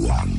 0.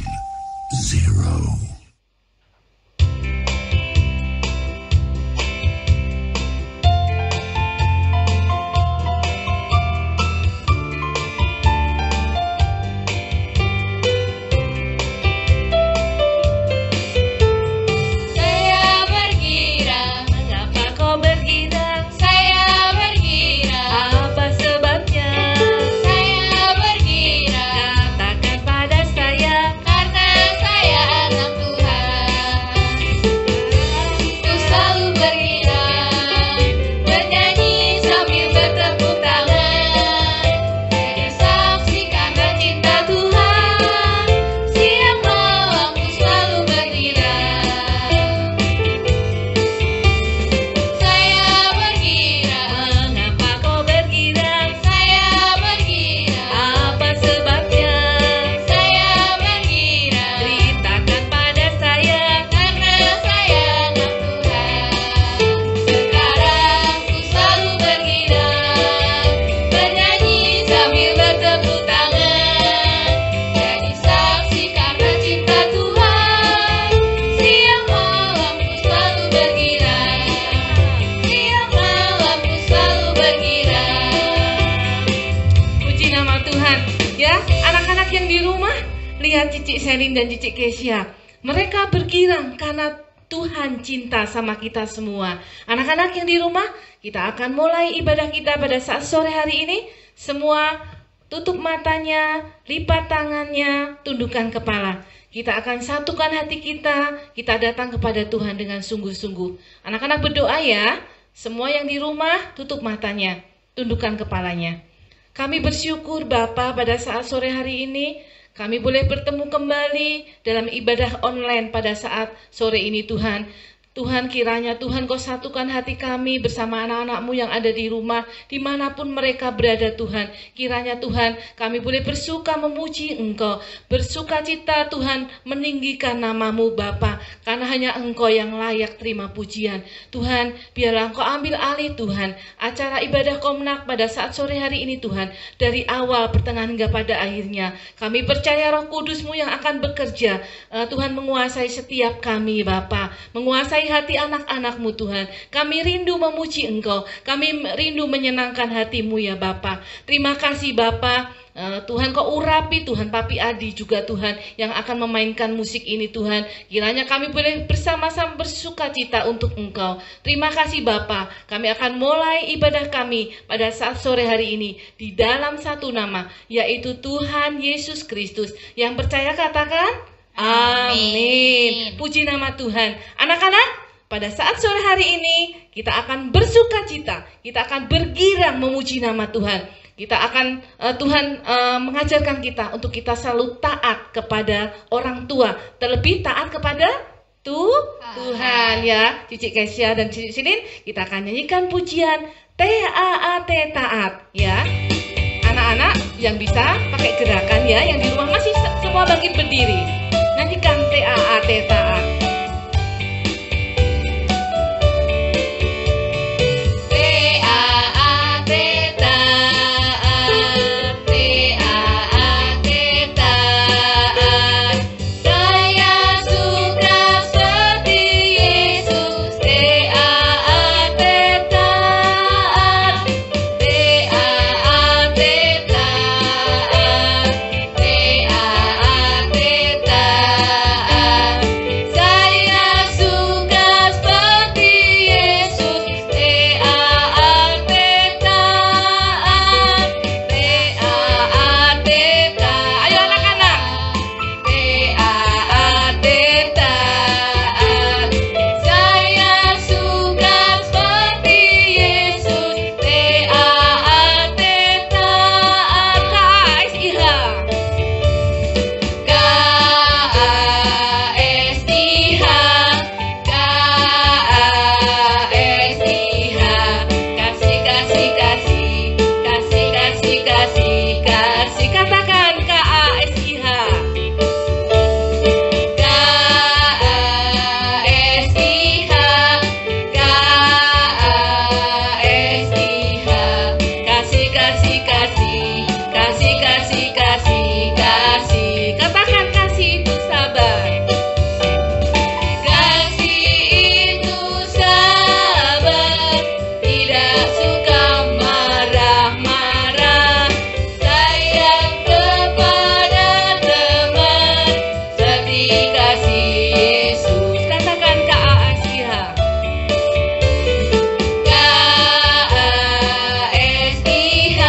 Cicik Selin dan Cicik Kesia, mereka bergirang karena Tuhan cinta sama kita semua. Anak-anak yang di rumah, kita akan mulai ibadah kita pada saat sore hari ini. Semua tutup matanya, lipat tangannya, tundukkan kepala. Kita akan satukan hati kita datang kepada Tuhan dengan sungguh-sungguh. Anak-anak berdoa ya, semua yang di rumah tutup matanya, tundukkan kepalanya. Kami bersyukur Bapa pada saat sore hari ini, kami boleh bertemu kembali dalam ibadah online pada saat sore ini Tuhan. Tuhan, kiranya Tuhan Kau satukan hati kami bersama anak-anak-Mu yang ada di rumah, dimanapun mereka berada Tuhan. Kiranya Tuhan, kami boleh bersuka memuji Engkau, bersuka cita Tuhan meninggikan nama-Mu Bapa, karena hanya Engkau yang layak terima pujian. Tuhan, biarlah Engkau ambil alih Tuhan, acara ibadah Komnak pada saat sore hari ini Tuhan, dari awal, pertengahan hingga pada akhirnya. Kami percaya Roh Kudus-Mu yang akan bekerja, Tuhan menguasai setiap kami Bapa, menguasai hati anak-anak-Mu Tuhan. Kami rindu memuji Engkau, kami rindu menyenangkan hati-Mu ya Bapa. Terima kasih Bapa. Tuhan Kau urapi Tuhan Papi Adi juga Tuhan yang akan memainkan musik ini Tuhan. Kiranya kami boleh bersama-sama bersuka cita untuk Engkau. Terima kasih Bapa. Kami akan mulai ibadah kami pada saat sore hari ini di dalam satu nama, yaitu Tuhan Yesus Kristus. Yang percaya katakan amin. Puji nama Tuhan. Anak-anak, pada saat sore hari ini kita akan bersuka cita, kita akan bergirang memuji nama Tuhan. Kita akan Tuhan mengajarkan kita untuk kita selalu taat kepada orang tua, terlebih taat kepada Tuhan ya. Cicik Kesia dan Cicik Silin, kita akan nyanyikan pujian TAAT taat ya. Anak-anak yang bisa pakai gerakan ya, yang di rumah masih semua bangkit berdiri. Nyanyikan TAAT taat. Ta kasih Yesus. Katakan KASIH. KASIH,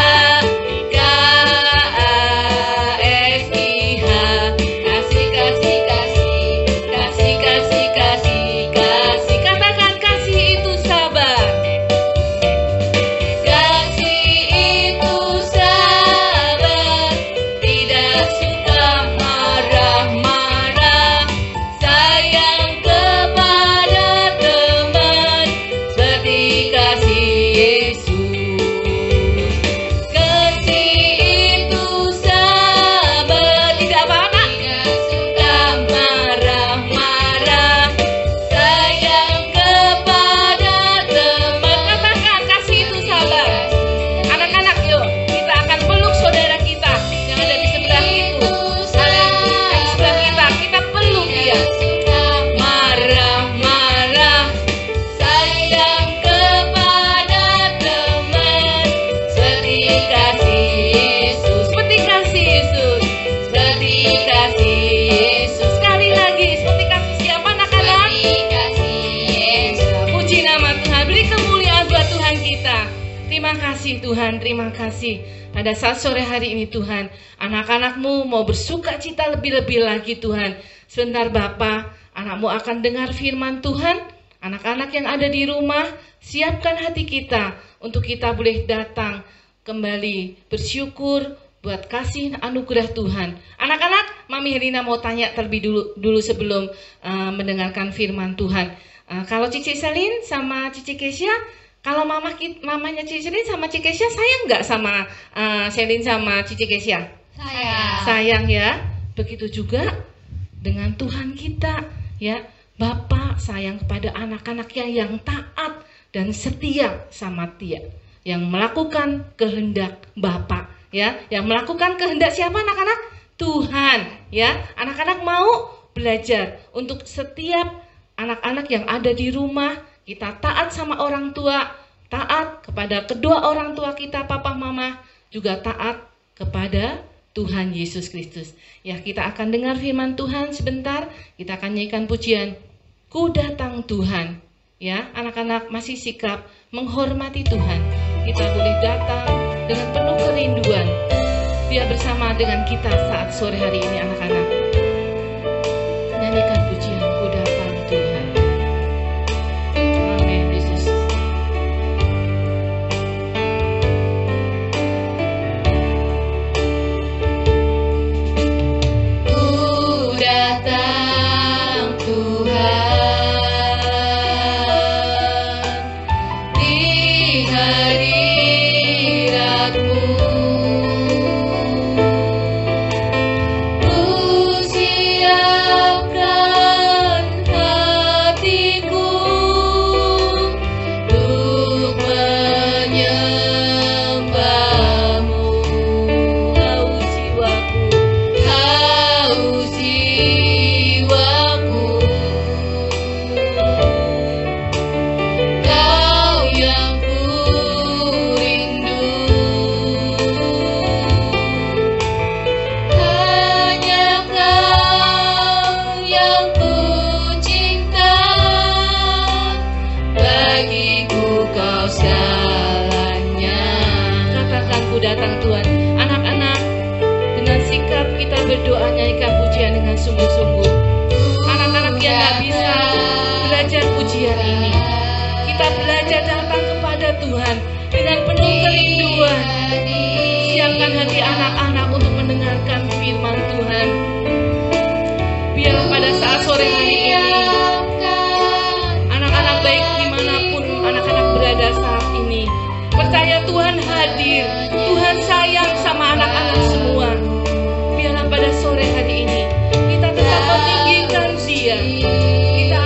KASIH. Kasih, kasih, kasih, kasih, kasih, kasih, kasih. Katakan kasih itu sabar. Kasih itu sabar, tidak suka marah-marah, sayang kepada teman, seperti kasih Yesus. Kasih itu sabar, tidak apa anak? Tidak suka marah-marah, sayang kepada teman. Katakan kasih itu sabar. Anak-anak, yuk kita akan peluk saudara kita yang ada di sebelah itu, ada di sebelah kita. Kita peluk dia. Marah-marah, sayang kepada teman, seperti kasih Yesus, seperti kasih Yesus, seperti kasih Yesus. Sekali lagi, seperti kasih siapa anak-anak? Kasih Yesus. Puji nama Tuhan, beri kemuliaan buat Tuhan kita. Terima kasih Tuhan, terima kasih. Pada saat sore hari ini Tuhan, anak-anakmu mau bersuka cita lebih-lebih lagi Tuhan. Sebentar Bapa, anakmu akan dengar firman Tuhan. Anak-anak yang ada di rumah, siapkan hati kita untuk kita boleh datang kembali bersyukur buat kasih anugerah Tuhan. Anak-anak, Mami Herina mau tanya terlebih dulu sebelum mendengarkan firman Tuhan. Kalau Cici Selin sama Cici Kesia, kalau mamanya Cici Selin sama Cici Kesia sayang nggak sama Selin sama Cici Kesia? Sayang. Sayang ya. Begitu juga dengan Tuhan kita ya. Bapa sayang kepada anak-anaknya yang taat dan setia sama Dia, yang melakukan kehendak Bapa ya, yang melakukan kehendak siapa anak-anak? Tuhan ya. Anak-anak mau belajar untuk setiap anak-anak yang ada di rumah, kita taat sama orang tua, taat kepada kedua orang tua kita, papa mama, juga taat kepada Tuhan Yesus Kristus. Ya, kita akan dengar firman Tuhan sebentar, kita akan nyanyikan pujian Ku Datang Tuhan. Ya, anak-anak masih sikap menghormati Tuhan. Kita boleh datang dengan penuh kerinduan. Dia bersama dengan kita saat sore hari ini anak-anak. Nyanyikan pujian Ku Datang Tuhan. Amin Yesus. Ku datang Tuhan di hadirat-Mu. Ku siapkan hatiku untuk menyembah-Mu. Haus jiwaku, Kau yang ku rindu. Hanya Kau yang ku cinta, bagiku Kau segalanya. Katakan ku datang Tuhan. Anak-anak, dengan sikap kita berdoa nyanyikan pujian dengan sungguh-sungguh. Anak-anak yang gak bisa belajar pujian ini, kita belajar datang kepada Tuhan dengan penuh kerinduan. Siapkan hati anak-anak untuk mendengarkan firman Tuhan. Biar pada saat sore hari ini, anak-anak baik dimanapun anak-anak berada saat ini, percaya Tuhan hadir, Tuhan sayang sama anak-anak semua. Biarlah pada sore hari ini kita tetap meninggikan Dia, kita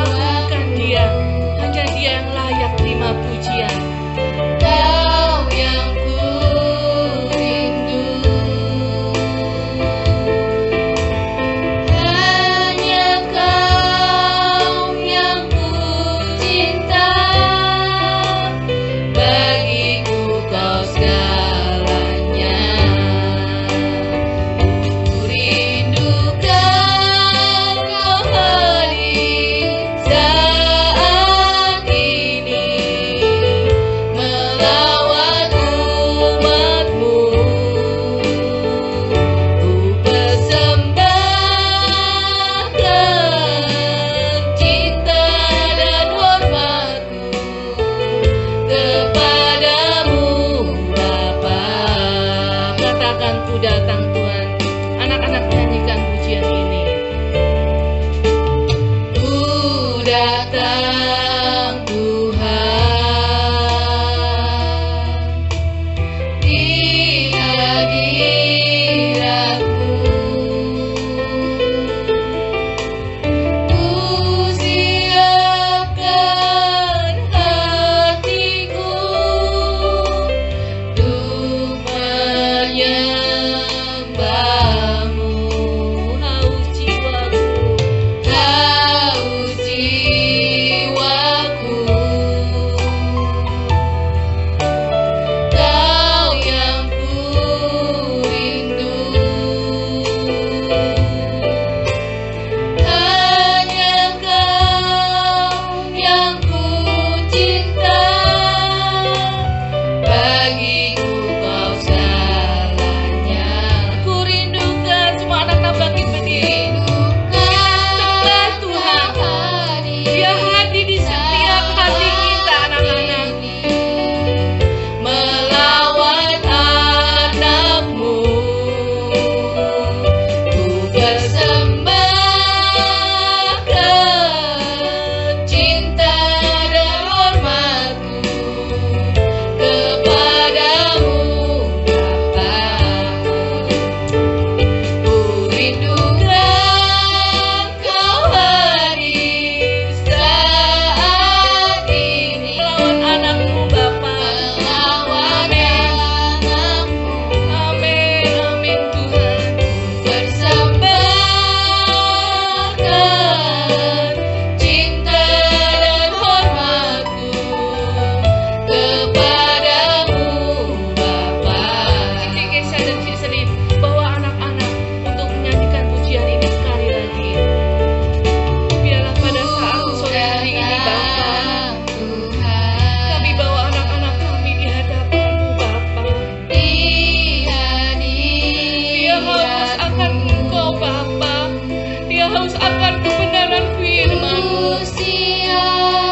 haus akan kebenaran firman.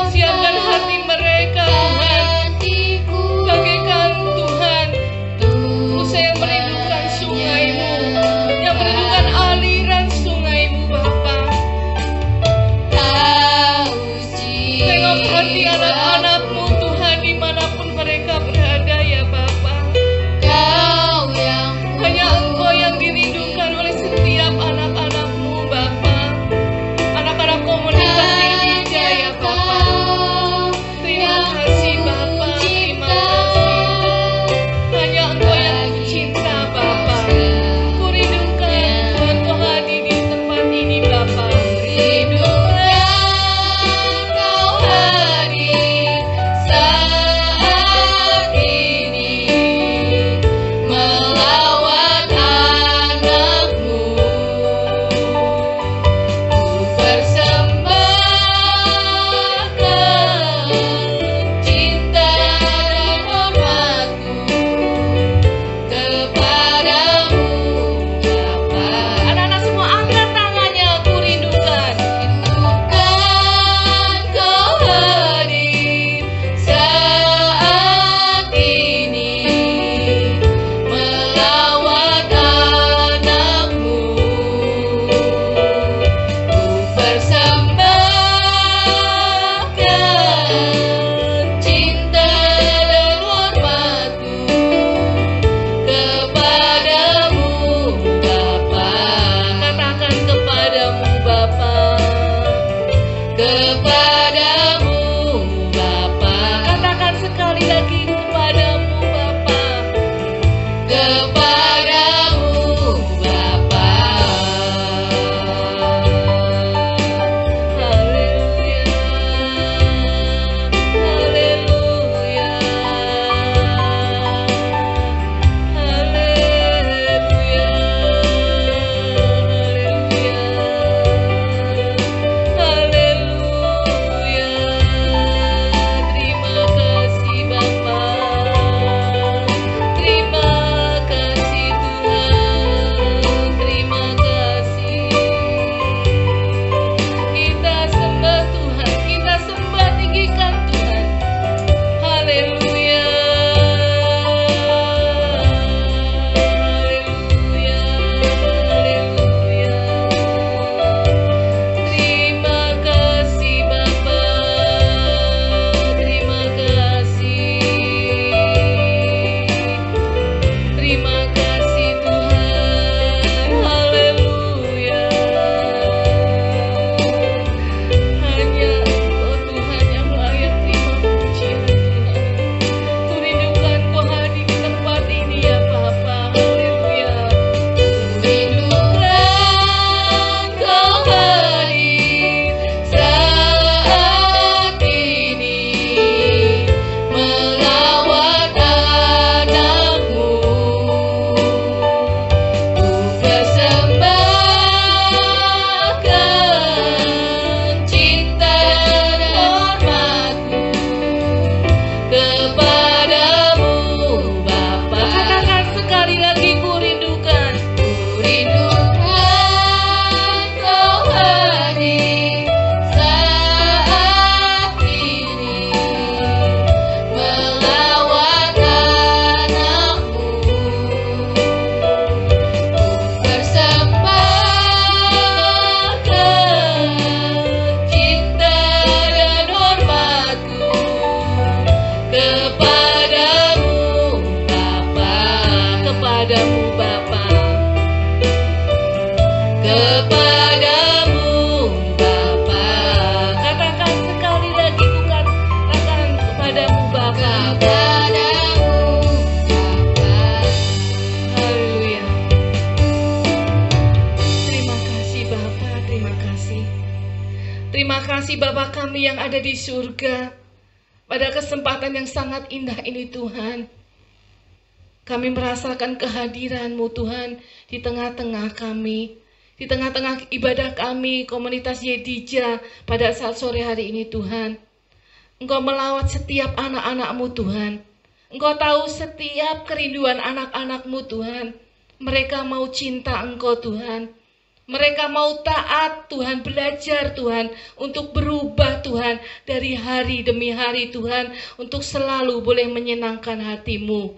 Siapkan hati mereka Tuhan, bagaikan Tuhan Musa yang merindukan sungai-Mu, yang merindukan aliran sungai-Mu Bapa. Tengok hati anak-anak-Mu Tuhan dimanapun mereka berada ya Bapa. Hanya Engkau yang dirindukan oleh setiap anak-anak-Mu Bapa, anak-anak komunitas Yehdija ya Bapa. Terima kasih Bapa, terima kasih. Hanya Engkau yang cinta Bapa. Ku rindukan Tuhan Kau hadir di tempat ini Bapa. Anak-anak semua angkat tangannya, ku rindukan. Katakan kepadamu Bapa. Kepadamu Bapa. Katakan sekali lagi kepadamu Bapa. Kepadamu Bapa. Haleluya. Haleluya. Haleluya. Haleluya. Terima kasih Bapa. Terima kasih Tuhan. Terima kasih. Kita sembah Tuhan, kita sembah tinggikan Tuhan. Haleluya. Haleluya. Haleluya. Terima kasih Bapa. Terima kasih. Terima kasih Tuhan. Haleluya. Hanya Engkau Tuhan yang layak terima pujian Tuhan. Ku rindukan Kau hadir di tempat ini ya Bapa. Haleluya. Rindukan Kau hadir saat ini, melawat anak-Mu. Ku persembahkan cinta dan hormatku kepadamu Bapa. Katakan sekali lagi, ku rindukan. Ku rindukan Kau hadir saat ini, melawat anak-Mu. Persembahkan cinta dan hormatku kepadamu Bapa. Kepadamu Bapa. Kepadamu Bapa. Katakan sekali lagi, ku katakan kepadamu Bapa. Kepadamu Bapa. Haleluya. Terima kasih Bapa, terima kasih. Terima kasih Bapa kami yang ada di surga. Pada kesempatan yang sangat indah ini Tuhan, kami merasakan kehadiran-Mu Tuhan di tengah-tengah kami, di tengah-tengah ibadah kami, komunitas Yehdija pada saat sore hari ini Tuhan. Engkau melawat setiap anak-anak-Mu Tuhan. Engkau tahu setiap kerinduan anak-anak-Mu Tuhan. Mereka mau cinta Engkau Tuhan. Mereka mau taat Tuhan, belajar Tuhan untuk berubah Tuhan dari hari demi hari Tuhan, untuk selalu boleh menyenangkan hati-Mu.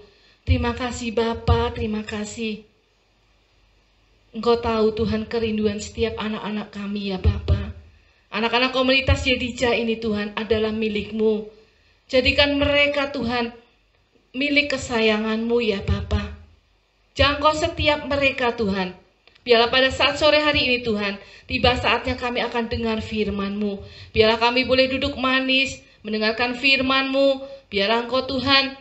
Terima kasih Bapa, terima kasih. Engkau tahu Tuhan kerinduan setiap anak-anak kami ya Bapa. Anak-anak komunitas Jedija ini Tuhan adalah milik-Mu. Jadikan mereka Tuhan milik kesayangan-Mu ya Bapa. Jangkau setiap mereka Tuhan. Biarlah pada saat sore hari ini Tuhan, tiba saatnya kami akan dengar firman-Mu. Biarlah kami boleh duduk manis, mendengarkan firman-Mu. Biarlah Engkau Tuhan,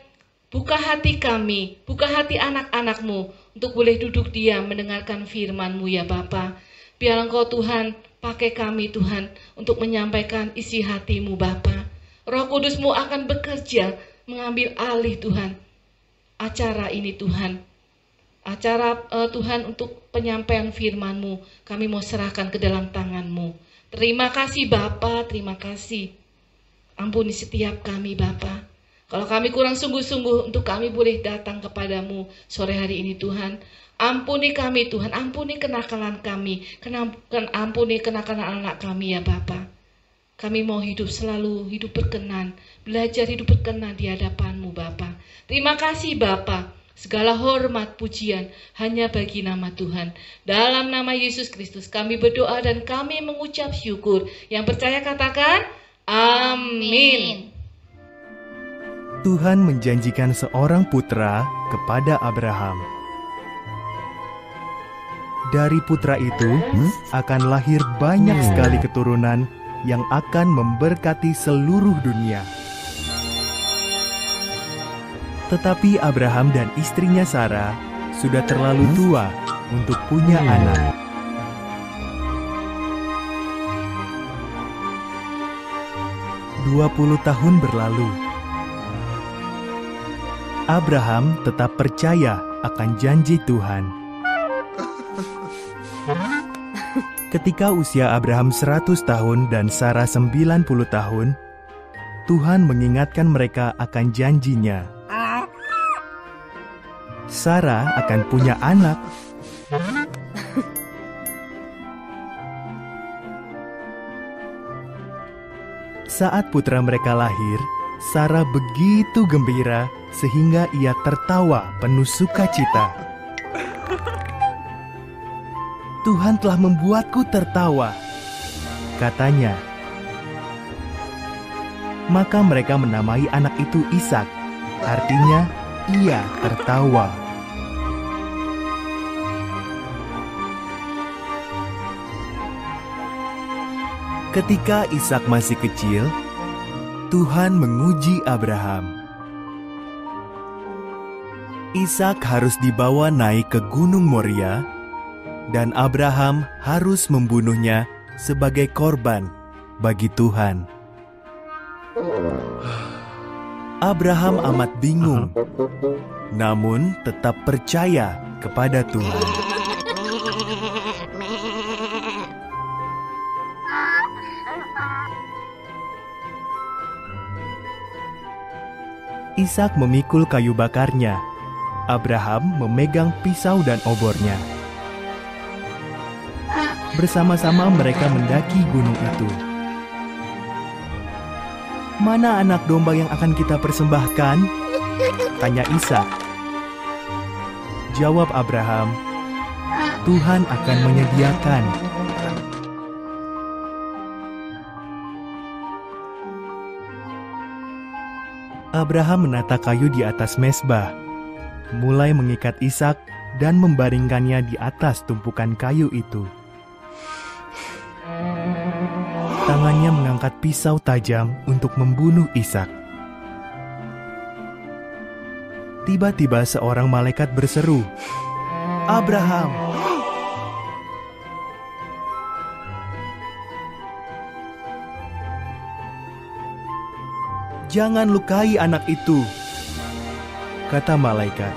buka hati kami, buka hati anak-anak-Mu, untuk boleh duduk diam mendengarkan firman-Mu ya Bapa. Biarlah Engkau Tuhan, pakai kami Tuhan, untuk menyampaikan isi hati-Mu Bapa. Roh Kudus-Mu akan bekerja, mengambil alih Tuhan, acara ini Tuhan. Acara Tuhan untuk penyampaian firman-Mu, kami mau serahkan ke dalam tangan-Mu. Terima kasih Bapa, terima kasih. Ampuni setiap kami Bapa. Kalau kami kurang sungguh-sungguh untuk kami boleh datang kepadamu sore hari ini Tuhan. Ampuni kami Tuhan, ampuni kenakalan kami, ampuni kenakalan anak kami ya Bapa. Kami mau hidup selalu, hidup berkenan, belajar hidup berkenan di hadapan-Mu Bapa. Terima kasih Bapa, segala hormat pujian hanya bagi nama Tuhan. Dalam nama Yesus Kristus kami berdoa dan kami mengucap syukur. Yang percaya katakan, amin. Tuhan menjanjikan seorang putra kepada Abraham. Dari putra itu akan lahir banyak sekali keturunan yang akan memberkati seluruh dunia. Tetapi Abraham dan istrinya Sarah sudah terlalu tua untuk punya anak. "20 tahun berlalu. Abraham tetap percaya akan janji Tuhan. Ketika usia Abraham 100 tahun dan Sarah 90 tahun, Tuhan mengingatkan mereka akan janjinya. Sarah akan punya anak. Saat putra mereka lahir, Sarah begitu gembira sehingga ia tertawa penuh sukacita. "Tuhan telah membuatku tertawa," katanya. Maka mereka menamai anak itu Ishak, artinya ia tertawa. Ketika Ishak masih kecil, Tuhan menguji Abraham. Ishak harus dibawa naik ke Gunung Moria, dan Abraham harus membunuhnya sebagai korban bagi Tuhan. Abraham amat bingung, namun tetap percaya kepada Tuhan. Ishak memikul kayu bakarnya. Abraham memegang pisau dan obornya. Bersama-sama mereka mendaki gunung itu. "Mana anak domba yang akan kita persembahkan?" tanya Ishak. Jawab Abraham, "Tuhan akan menyediakan." Abraham menata kayu di atas mezbah, mulai mengikat Ishak dan membaringkannya di atas tumpukan kayu itu. Tangannya mengangkat pisau tajam untuk membunuh Ishak. Tiba-tiba seorang malaikat berseru, "Abraham!" "Jangan lukai anak itu," kata malaikat.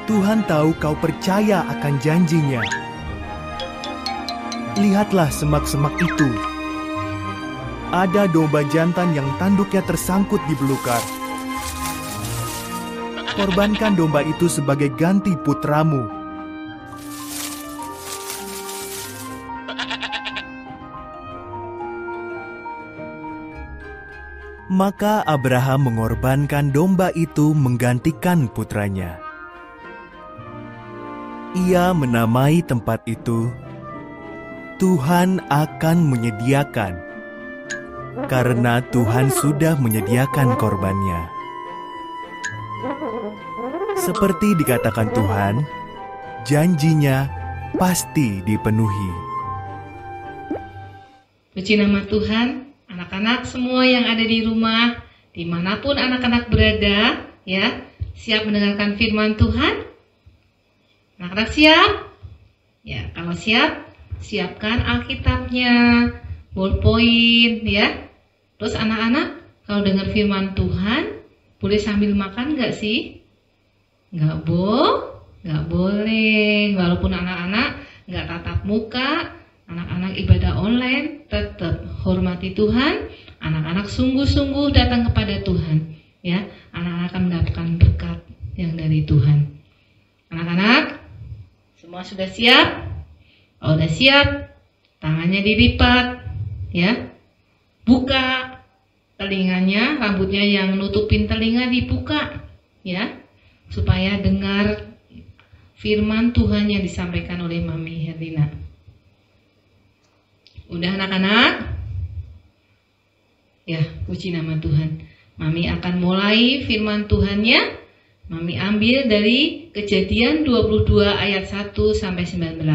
"Tuhan tahu kau percaya akan janjinya. Lihatlah semak-semak itu. Ada domba jantan yang tanduknya tersangkut di belukar. Korbankan domba itu sebagai ganti putramu." Maka Abraham mengorbankan domba itu menggantikan putranya. Ia menamai tempat itu, Tuhan akan menyediakan, karena Tuhan sudah menyediakan korbannya. Seperti dikatakan Tuhan, janjinya pasti dipenuhi. Puji nama Tuhan. Anak-anak semua yang ada di rumah, dimanapun anak-anak berada, ya, siap mendengarkan firman Tuhan? Anak-anak siap? Ya, kalau siap, siapkan Alkitabnya, ballpoint, ya. Terus anak-anak, kalau dengar firman Tuhan, boleh sambil makan nggak sih? Nggak boleh. Walaupun anak-anak nggak tatap muka, anak-anak ibadah online, tetap hormati Tuhan. Anak-anak sungguh-sungguh datang kepada Tuhan, ya. Anak-anak akan mendapatkan berkat yang dari Tuhan. Anak-anak, semua sudah siap? Kalau udah siap, tangannya dilipat, ya. Buka telinganya, rambutnya yang nutupin telinga dibuka, ya, supaya dengar firman Tuhan yang disampaikan oleh Mami Herlina. Udah anak-anak? Ya, puji nama Tuhan. Mami akan mulai firman Tuhannya. Mami ambil dari Kejadian 22 ayat 1 sampai 19.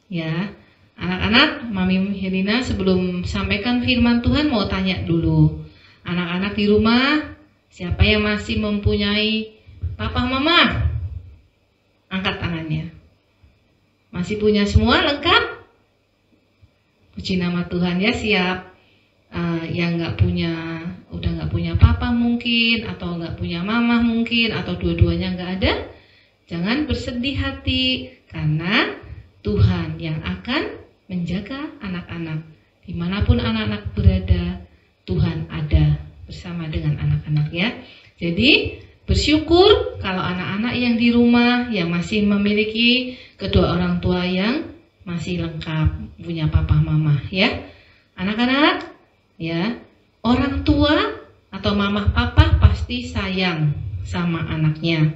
Ya, anak-anak, Mami Herlina sebelum sampaikan firman Tuhan mau tanya dulu. Anak-anak di rumah, siapa yang masih mempunyai papa mama? Angkat tangannya. Masih punya semua lengkap? Puji nama Tuhan, ya, siap. Yang udah nggak punya papa mungkin, atau nggak punya mama mungkin, atau dua-duanya nggak ada, jangan bersedih hati, karena Tuhan yang akan menjaga anak-anak. Dimanapun anak-anak berada, Tuhan ada bersama dengan anak-anak, ya. Jadi bersyukur kalau anak-anak yang di rumah yang masih memiliki kedua orang tua yang masih lengkap, punya papa mama, ya. Anak-anak, ya, orang tua atau mama papa pasti sayang sama anaknya.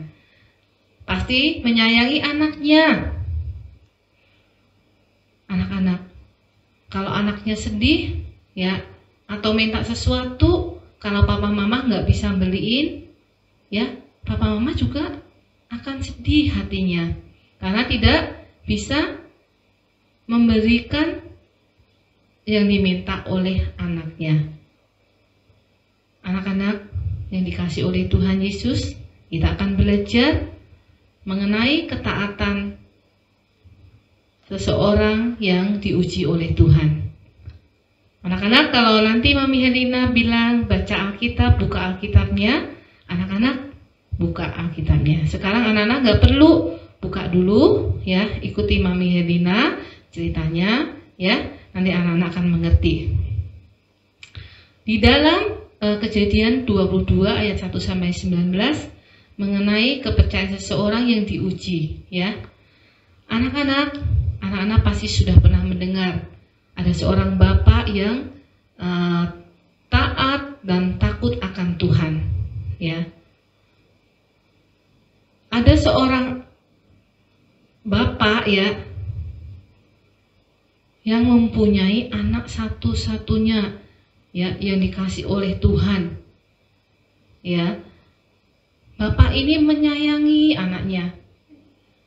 Pasti menyayangi anaknya. Anak-anak, kalau anaknya sedih, ya, atau minta sesuatu, kalau papa mama nggak bisa beliin, ya, papa mama juga akan sedih hatinya karena tidak bisa memberikan yang diminta oleh anaknya. Anak-anak yang dikasih oleh Tuhan Yesus, kita akan belajar mengenai ketaatan seseorang yang diuji oleh Tuhan. Anak-anak, kalau nanti Mami Herlina bilang baca Alkitab, buka Alkitabnya, anak-anak buka Alkitabnya. Sekarang anak-anak nggak perlu buka dulu, ya, ikuti Mami Herlina ceritanya, ya, nanti anak-anak akan mengerti. Di dalam Kejadian 22 ayat 1 sampai 19 mengenai kepercayaan seseorang yang diuji, ya. Anak-anak pasti sudah pernah mendengar ada seorang bapak yang taat dan takut akan Tuhan, ya. Ada seorang bapak, ya, yang mempunyai anak satu-satunya, ya, yang dikasih oleh Tuhan, ya. Bapak ini menyayangi anaknya,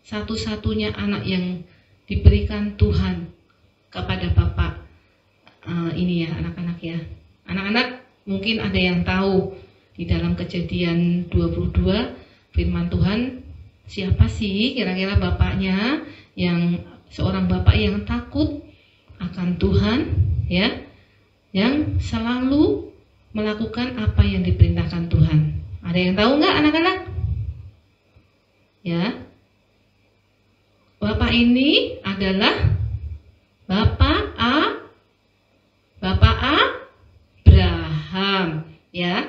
satu-satunya anak yang diberikan Tuhan kepada bapak ini, ya, anak-anak, ya. Anak-anak mungkin ada yang tahu di dalam Kejadian 22 firman Tuhan, siapa sih kira-kira bapaknya, yang seorang bapak yang takut akan Tuhan, ya, yang selalu melakukan apa yang diperintahkan Tuhan. Ada yang tahu nggak anak-anak? Ya, bapak ini adalah Bapak Abraham, ya.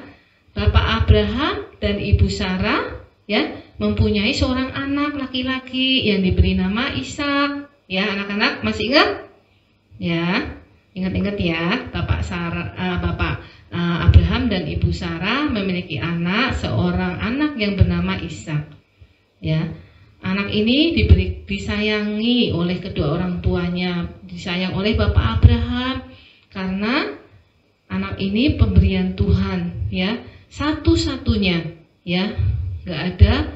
Bapak Abraham dan Ibu Sarah, ya, mempunyai seorang anak laki-laki yang diberi nama Ishak. Ya, anak-anak masih ingat? Ya, ingat-ingat ya, Bapak Abraham dan Ibu Sarah memiliki seorang anak yang bernama Ishak. Ya, anak ini disayangi oleh kedua orang tuanya, disayang oleh Bapak Abraham karena anak ini pemberian Tuhan, ya, satu-satunya, ya, nggak ada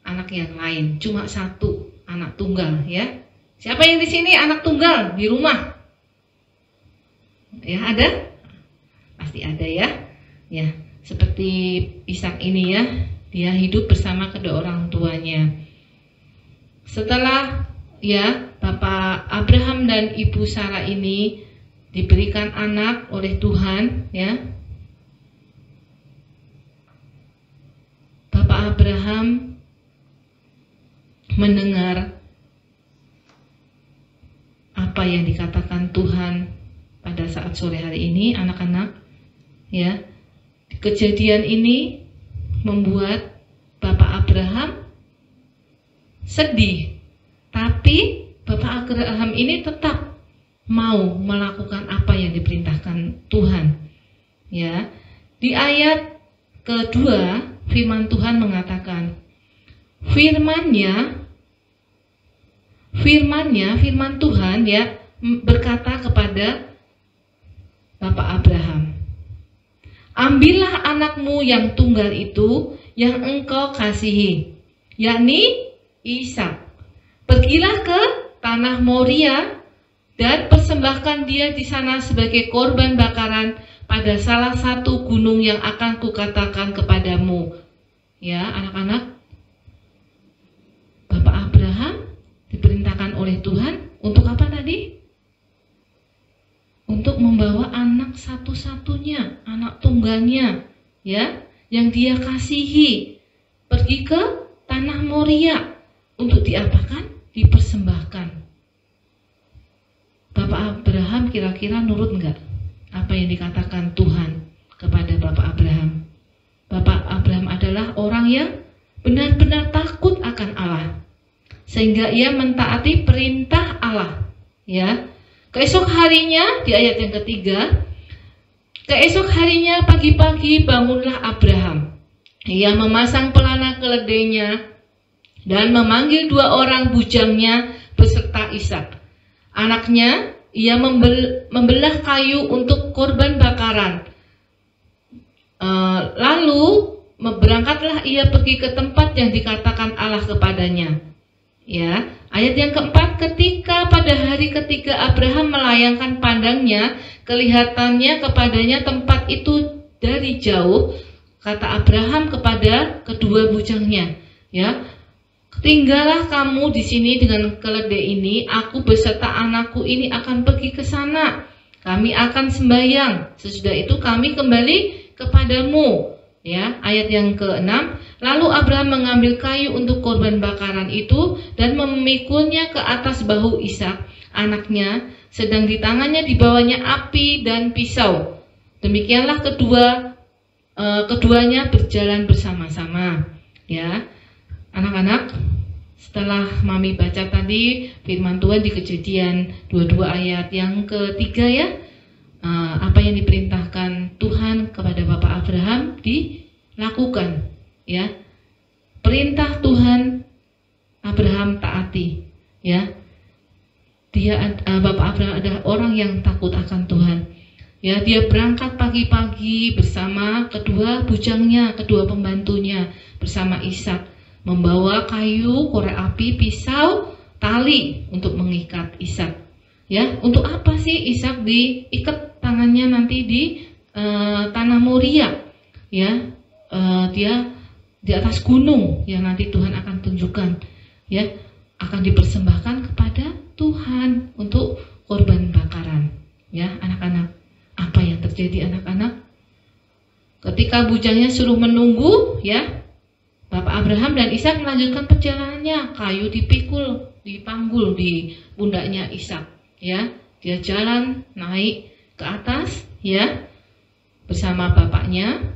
anak yang lain, cuma satu anak tunggal, ya. Siapa yang di sini anak tunggal di rumah? Ya, ada? Pasti ada ya. Ya, seperti Ishak ini ya, dia hidup bersama kedua orang tuanya. Setelah ya Bapak Abraham dan Ibu Sarah ini diberikan anak oleh Tuhan, ya. Bapak Abraham mendengar apa yang dikatakan Tuhan pada saat sore hari ini, anak-anak, ya. Kejadian ini membuat Bapak Abraham sedih, tapi Bapak Abraham ini tetap mau melakukan apa yang diperintahkan Tuhan, ya. Di ayat kedua firman Tuhan mengatakan, firman Tuhan ya berkata kepada Bapak Abraham, ambillah anakmu yang tunggal itu yang engkau kasihi, yakni Ishak. Pergilah ke tanah Moria dan persembahkan dia di sana sebagai korban bakaran pada salah satu gunung yang akan kukatakan kepadamu. Ya, anak-anak, Bapak Abraham diperintahkan oleh Tuhan untuk apa tadi? Untuk membawa anak satu-satunya, anak tunggalnya, ya, yang dia kasihi, pergi ke tanah Moria untuk diapakan? Dipersembahkan. Bapak Abraham kira-kira nurut enggak apa yang dikatakan Tuhan kepada Bapak Abraham? Bapak Abraham adalah orang yang benar-benar takut akan Allah, sehingga ia mentaati perintah Allah, ya. Keesok harinya, di ayat yang ketiga, keesok harinya pagi-pagi bangunlah Abraham. Ia memasang pelana keledainya dan memanggil 2 orang bujangnya beserta Ishak anaknya. Ia membelah kayu untuk korban bakaran. Lalu berangkatlah ia pergi ke tempat yang dikatakan Allah kepadanya. Ya, ayat yang keempat, ketika pada hari ketiga Abraham melayangkan pandangnya, kelihatannya kepadanya tempat itu dari jauh. Kata Abraham kepada kedua bujangnya, ya, tinggallah kamu di sini dengan keledai ini, aku beserta anakku ini akan pergi ke sana. Kami akan sembahyang. Sesudah itu kami kembali kepadamu. Ya, ayat yang ke-6, lalu Abraham mengambil kayu untuk korban bakaran itu dan memikulnya ke atas bahu Ishak anaknya, sedang di tangannya dibawanya api dan pisau. Demikianlah keduanya berjalan bersama-sama. Ya, anak-anak, setelah Mami baca tadi firman Tuhan di Kejadian 22 ayat yang ketiga, ya, apa yang diperintahkan Tuhan kepada Bapak Abraham dilakukan, ya. Perintah Tuhan Abraham taati, ya. Bapak Abraham adalah orang yang takut akan Tuhan. Ya, dia berangkat pagi-pagi bersama kedua bujangnya, kedua pembantunya, bersama Ishak, membawa kayu, korek api, pisau, tali untuk mengikat Ishak. Ya, untuk apa sih Ishak diikat tangannya nanti di tanah Moria? Ya, dia di atas gunung yang nanti Tuhan akan tunjukkan. Ya, akan dipersembahkan kepada Tuhan untuk korban bakaran. Ya, anak-anak, apa yang terjadi anak-anak? Ketika bujangnya suruh menunggu, ya, Bapak Abraham dan Ishak melanjutkan perjalanannya. Kayu dipikul, dipanggul di pundaknya Ishak. Ya, dia jalan naik ke atas, ya, bersama bapaknya,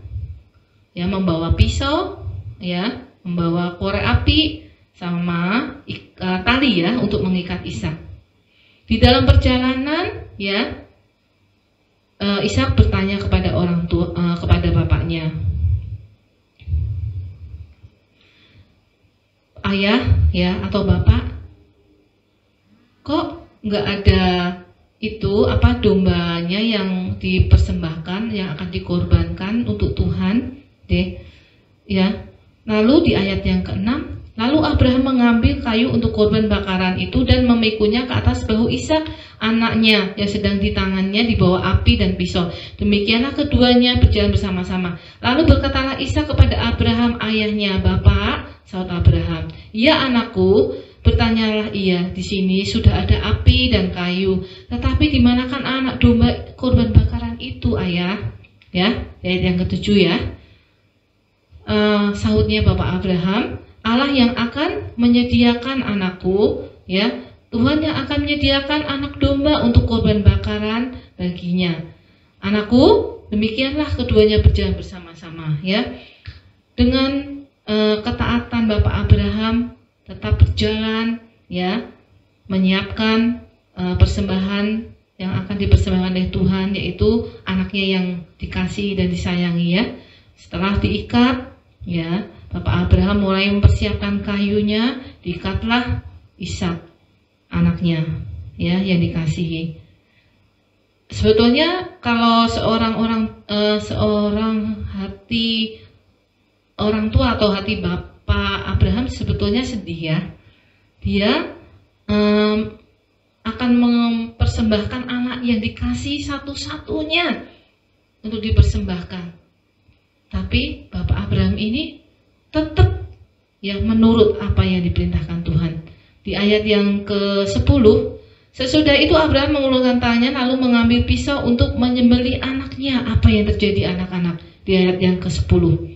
ya, membawa pisau, ya, membawa korek api sama tali, ya, untuk mengikat Ishak. Di dalam perjalanan, ya, Ishak bertanya kepada orang tua, kepada bapaknya, ayah, ya, atau bapak, kok nggak ada itu dombanya yang dipersembahkan, yang akan dikorbankan untuk Tuhan, deh, ya. Lalu di ayat yang ke-6, lalu Abraham mengambil kayu untuk korban bakaran itu dan memikunya ke atas bahu Ishak anaknya yang sedang di tangannya di bawah api dan pisau. Demikianlah keduanya berjalan bersama-sama. Lalu berkatalah Ishak kepada Abraham ayahnya, "Bapak," sahut Abraham. "Ya anakku," bertanyalah ia, "di sini sudah ada api dan kayu, tetapi di manakan anak domba korban bakaran itu, ayah?" Ya, ayat yang ke-7 ya. Sahutnya Bapak Abraham, "Allah yang akan menyediakan anakku, ya, Tuhan yang akan menyediakan anak domba untuk korban bakaran baginya. Anakku," demikianlah keduanya berjalan bersama-sama, ya. Dengan ketaatan Bapak Abraham tetap berjalan, ya, menyiapkan persembahan yang akan dipersembahkan oleh Tuhan, yaitu anaknya yang dikasihi dan disayangi, ya. Setelah diikat, ya, Bapak Abraham mulai mempersiapkan kayunya, diikatlah Ishak anaknya, ya, yang dikasihi. Sebetulnya kalau seorang hati orang tua atau hati Bapak Abraham sebetulnya sedih, ya. Dia akan mempersembahkan anak yang dikasihi satu-satunya untuk dipersembahkan. Tapi Bapak Abraham ini tetap, ya, menurut apa yang diperintahkan Tuhan. Di ayat yang ke-10, sesudah itu Abraham mengulurkan tangannya lalu mengambil pisau untuk menyembelih anaknya. Apa yang terjadi anak-anak? Di ayat yang ke-10.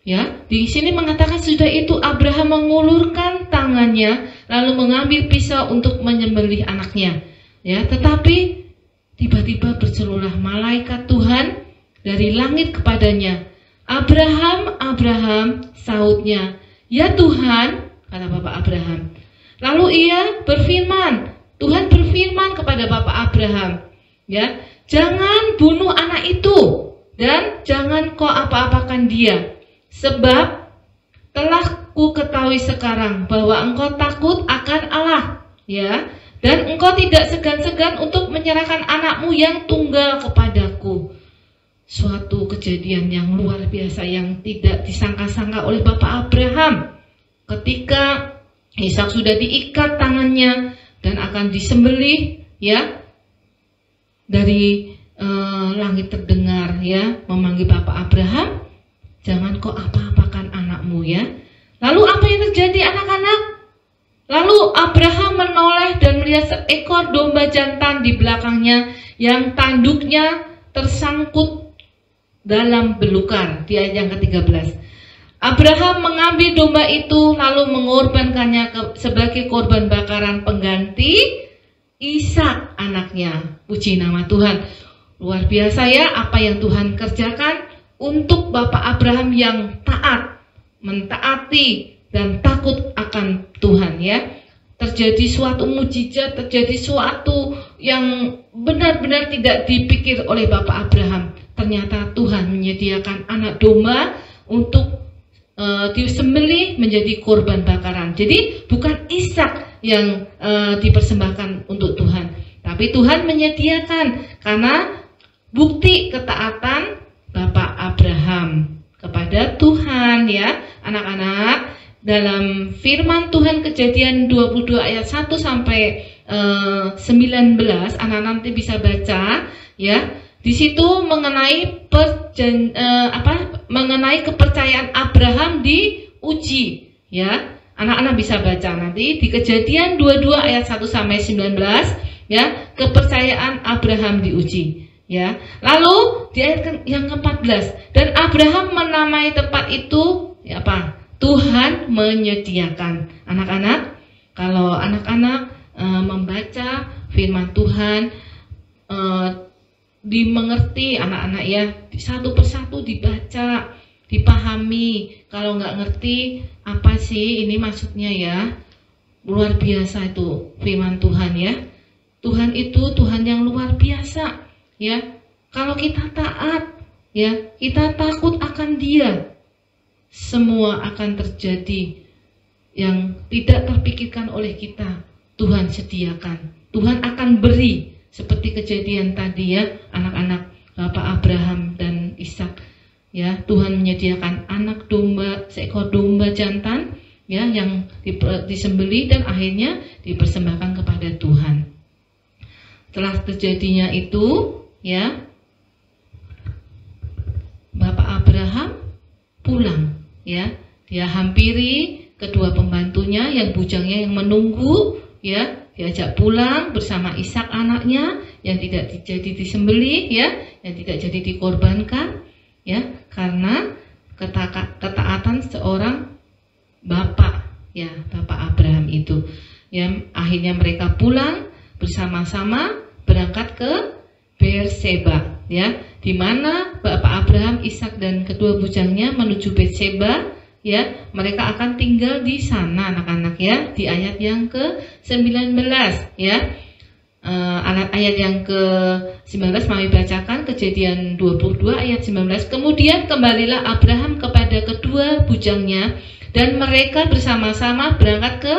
Ya, di sini mengatakan sudah itu Abraham mengulurkan tangannya lalu mengambil pisau untuk menyembelih anaknya. Ya, tetapi tiba-tiba berserulah malaikat Tuhan dari langit kepadanya. "Abraham, Abraham," sahutnya. "Ya Tuhan," kata Bapak Abraham. Lalu ia berfirman, Tuhan berfirman kepada Bapak Abraham, ya, "Jangan bunuh anak itu dan jangan kau apa-apakan dia, sebab telah ku ketahui sekarang bahwa engkau takut akan Allah, ya, dan engkau tidak segan-segan untuk menyerahkan anakmu yang tunggal kepadaku." Suatu kejadian yang luar biasa yang tidak disangka-sangka oleh Bapak Abraham. Ketika Ishak sudah diikat tangannya dan akan disembelih, ya, dari langit terdengar, ya, memanggil Bapak Abraham, "Jangan kau apa-apakan anakmu," ya. Lalu apa yang terjadi, anak-anak? Lalu Abraham menoleh dan melihat seekor domba jantan di belakangnya yang tanduknya tersangkut dalam belukar. Di ayat yang ke-13, Abraham mengambil domba itu lalu mengorbankannya sebagai korban bakaran pengganti Ishak anaknya. Puji nama Tuhan. Luar biasa, ya, apa yang Tuhan kerjakan untuk Bapak Abraham yang taat, mentaati dan takut akan Tuhan, ya. Terjadi suatu mujizat, terjadi suatu yang benar-benar tidak dipikir oleh Bapak Abraham. Ternyata Tuhan menyediakan anak domba untuk disembelih menjadi korban bakaran. Jadi bukan Ishak yang dipersembahkan untuk Tuhan, tapi Tuhan menyediakan karena bukti ketaatan Bapak Abraham kepada Tuhan, ya, anak-anak. Dalam firman Tuhan Kejadian 22 ayat 1 sampai 19, anak nanti bisa baca, ya. Di situ mengenai mengenai kepercayaan Abraham diuji, ya. Anak-anak bisa baca nanti di Kejadian 22 ayat 1 sampai 19, ya, kepercayaan Abraham diuji, ya. Lalu di ayat yang ke-14, dan Abraham menamai tempat itu, ya, apa? Tuhan menyediakan. Anak-anak, kalau anak-anak membaca firman Tuhan, dimengerti anak-anak, ya, satu persatu dibaca, dipahami. Kalau nggak ngerti apa sih ini maksudnya, ya, luar biasa itu firman Tuhan, ya. Tuhan itu Tuhan yang luar biasa, ya. Kalau kita taat, ya, kita takut akan Dia, semua akan terjadi yang tidak terpikirkan oleh kita. Tuhan sediakan, Tuhan akan beri, seperti kejadian tadi, ya, anak-anak Bapak Abraham dan Ishak, ya. Tuhan menyediakan anak domba, seekor domba jantan, ya, yang disembelih dan akhirnya dipersembahkan kepada Tuhan. Setelah terjadinya itu, ya, Bapak Abraham pulang, ya. Dia hampiri kedua pembantunya yang bujangnya yang menunggu, ya. Diajak pulang bersama Ishak anaknya yang tidak jadi disembelih, ya, yang tidak jadi dikorbankan, ya, karena ketaatan seorang bapak, ya, Bapak Abraham itu. Ya, akhirnya mereka pulang bersama-sama berangkat ke Berseba, ya, di mana Bapak Abraham, Ishak dan kedua bujangnya menuju Berseba, ya. Mereka akan tinggal di sana, anak-anak, ya, di ayat yang ke-19, ya. Ayat yang ke-19 kami bacakan, Kejadian 22 ayat 19. Kemudian kembalilah Abraham kepada kedua bujangnya dan mereka bersama-sama berangkat ke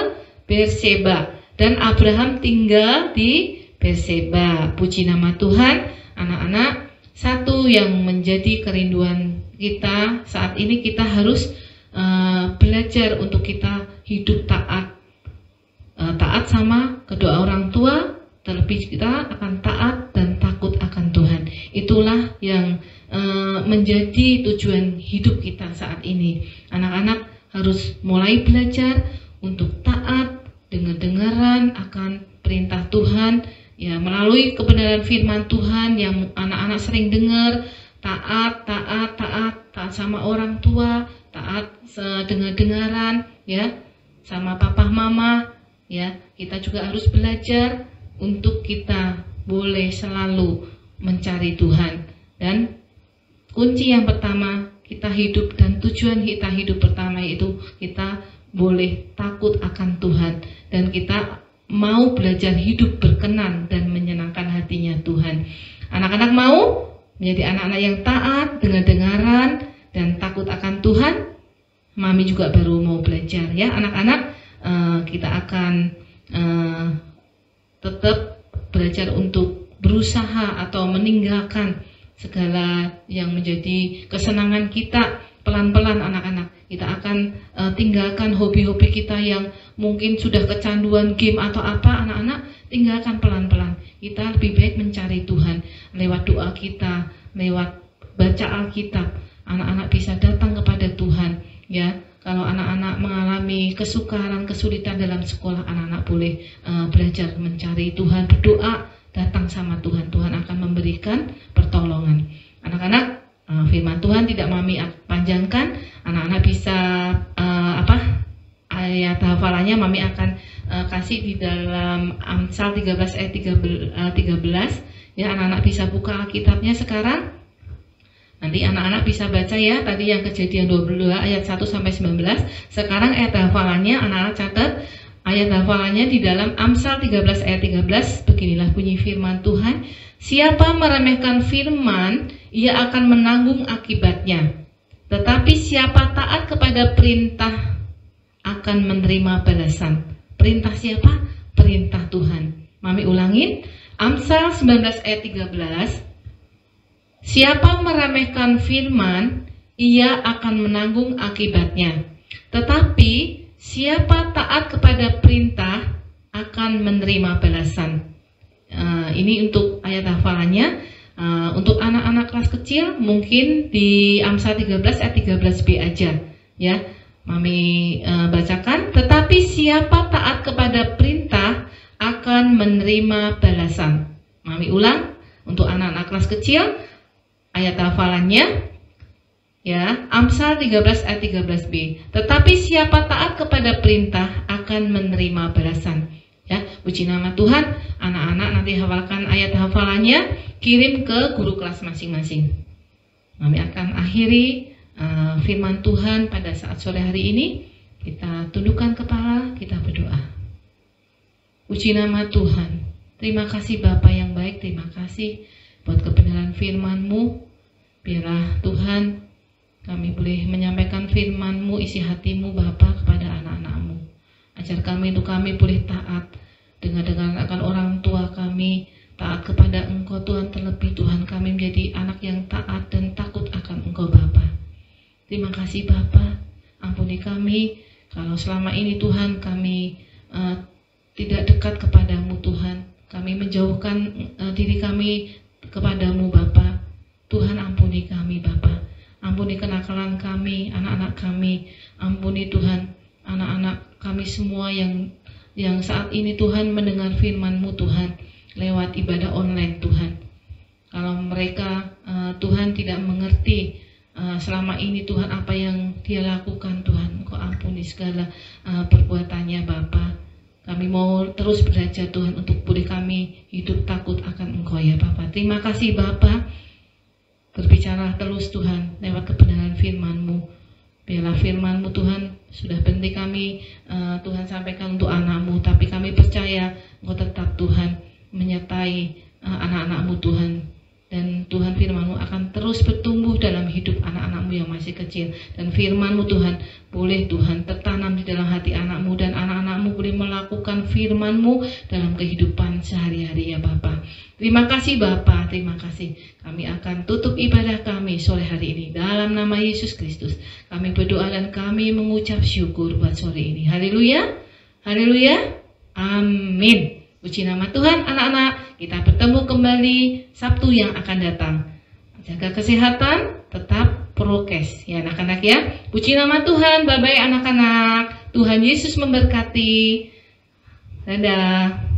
Berseba, dan Abraham tinggal di Berseba. Puji nama Tuhan, anak-anak. Satu yang menjadi kerinduan kita saat ini, kita harus belajar untuk kita hidup taat, taat sama kedua orang tua, terlebih kita akan taat dan takut akan Tuhan. Itulah yang menjadi tujuan hidup kita saat ini. Anak-anak harus mulai belajar untuk taat, dengar-dengaran akan perintah Tuhan, ya, melalui kebenaran firman Tuhan yang anak-anak sering dengar. Taat sama orang tua, taat dengar-dengaran, ya, sama papa mama, ya. Kita juga harus belajar untuk kita boleh selalu mencari Tuhan. Dan kunci yang pertama kita hidup, dan tujuan kita hidup pertama itu kita boleh takut akan Tuhan, dan kita mau belajar hidup berkenan dan menyenangkan hatinya Tuhan. Anak-anak mau menjadi anak-anak yang taat, dengar-dengaran, dan takut akan Tuhan? Mami juga baru mau belajar, ya, anak-anak. Kita akan tetap belajar untuk berusaha atau meninggalkan segala yang menjadi kesenangan kita. Pelan-pelan anak-anak, kita akan tinggalkan hobi-hobi kita yang mungkin sudah kecanduan game atau apa. Anak-anak, tinggalkan pelan-pelan. Kita lebih baik mencari Tuhan lewat doa kita, lewat baca Alkitab. Anak-anak bisa datang kepada Tuhan, ya. Kalau anak-anak mengalami kesukaran, kesulitan dalam sekolah, anak-anak boleh belajar mencari Tuhan, berdoa, datang sama Tuhan. Tuhan akan memberikan pertolongan. Anak-anak, firman Tuhan tidak Mami panjangkan. Anak-anak bisa ayat hafalannya Mami akan kasih di dalam Amsal 13 ayat 13. Ya, anak-anak bisa buka Alkitabnya sekarang. Nanti anak-anak bisa baca, ya, tadi yang Kejadian 22 ayat 1 sampai 19. Sekarang ayat hafalannya anak-anak catat. Ayat hafalannya di dalam Amsal 13 ayat 13. Beginilah bunyi firman Tuhan. Siapa meremehkan firman, ia akan menanggung akibatnya. Tetapi siapa taat kepada perintah akan menerima balasan. Perintah siapa? Perintah Tuhan. Mami ulangin. Amsal 19 ayat 13. Siapa meremehkan firman, ia akan menanggung akibatnya. Tetapi siapa taat kepada perintah akan menerima balasan. Ini untuk ayat hafalannya. Untuk anak-anak kelas kecil mungkin di Amsal 13 ayat 13b aja, ya. Mami bacakan. Tetapi siapa taat kepada perintah akan menerima balasan. Mami ulang untuk anak-anak kelas kecil. Ayat hafalannya, ya, Amsal 13 ayat 13b. Tetapi siapa taat kepada perintah akan menerima balasan. Ya, puji nama Tuhan. Anak-anak nanti hafalkan ayat hafalannya, kirim ke guru kelas masing-masing. Kami akan akhiri firman Tuhan pada saat sore hari ini. Kita tundukkan kepala, kita berdoa. Puji nama Tuhan. Terima kasih Bapa yang baik, terima kasih buat kebenaran firman-Mu. Biarlah Tuhan kami boleh menyampaikan firman-Mu, isi hati-Mu Bapa kepada anak-anak-Mu. Ajar kami untuk kami boleh taat dengan akan orang tua kami, taat kepada Engkau Tuhan, terlebih Tuhan kami menjadi anak yang taat dan takut akan Engkau Bapa. Terima kasih Bapa, ampuni kami kalau selama ini Tuhan kami tidak dekat kepadamu Tuhan. Kami menjauhkan diri kami kepadamu Bapa. Tuhan ampuni kami Bapa. Ampuni kenakalan kami, anak-anak kami. Ampuni Tuhan anak-anak kami semua yang saat ini Tuhan mendengar firman-Mu Tuhan lewat ibadah online Tuhan. Kalau mereka Tuhan tidak mengerti selama ini Tuhan apa yang dia lakukan Tuhan, Engkau ampuni segala perbuatannya Bapa. Kami mau terus belajar Tuhan untuk boleh kami hidup takut akan Engkau ya Bapa. Terima kasih Bapa. Berbicara terus Tuhan lewat kebenaran firman-Mu. Biarlah firman-Mu Tuhan sudah berhenti kami Tuhan sampaikan untuk anak-Mu, tapi kami percaya Engkau tetap Tuhan menyertai anak-anak-Mu Tuhan. Dan Tuhan firman-Mu akan terus bertumbuh dalam hidup anak-anak-Mu yang masih kecil. Dan firman-Mu Tuhan boleh Tuhan tertanam di dalam hati anak-Mu, dan anak-anak-Mu boleh melakukan firman-Mu dalam kehidupan sehari-hari ya Bapa. Terima kasih Bapa, terima kasih. Kami akan tutup ibadah kami sore hari ini dalam nama Yesus Kristus. Kami berdoa dan kami mengucap syukur buat sore ini. Haleluya, haleluya, amin. Puji nama Tuhan anak-anak, kita bertemu kembali Sabtu yang akan datang. Jaga kesehatan, tetap prokes ya anak-anak ya. Puji nama Tuhan, bye-bye anak-anak. Tuhan Yesus memberkati. Dadah.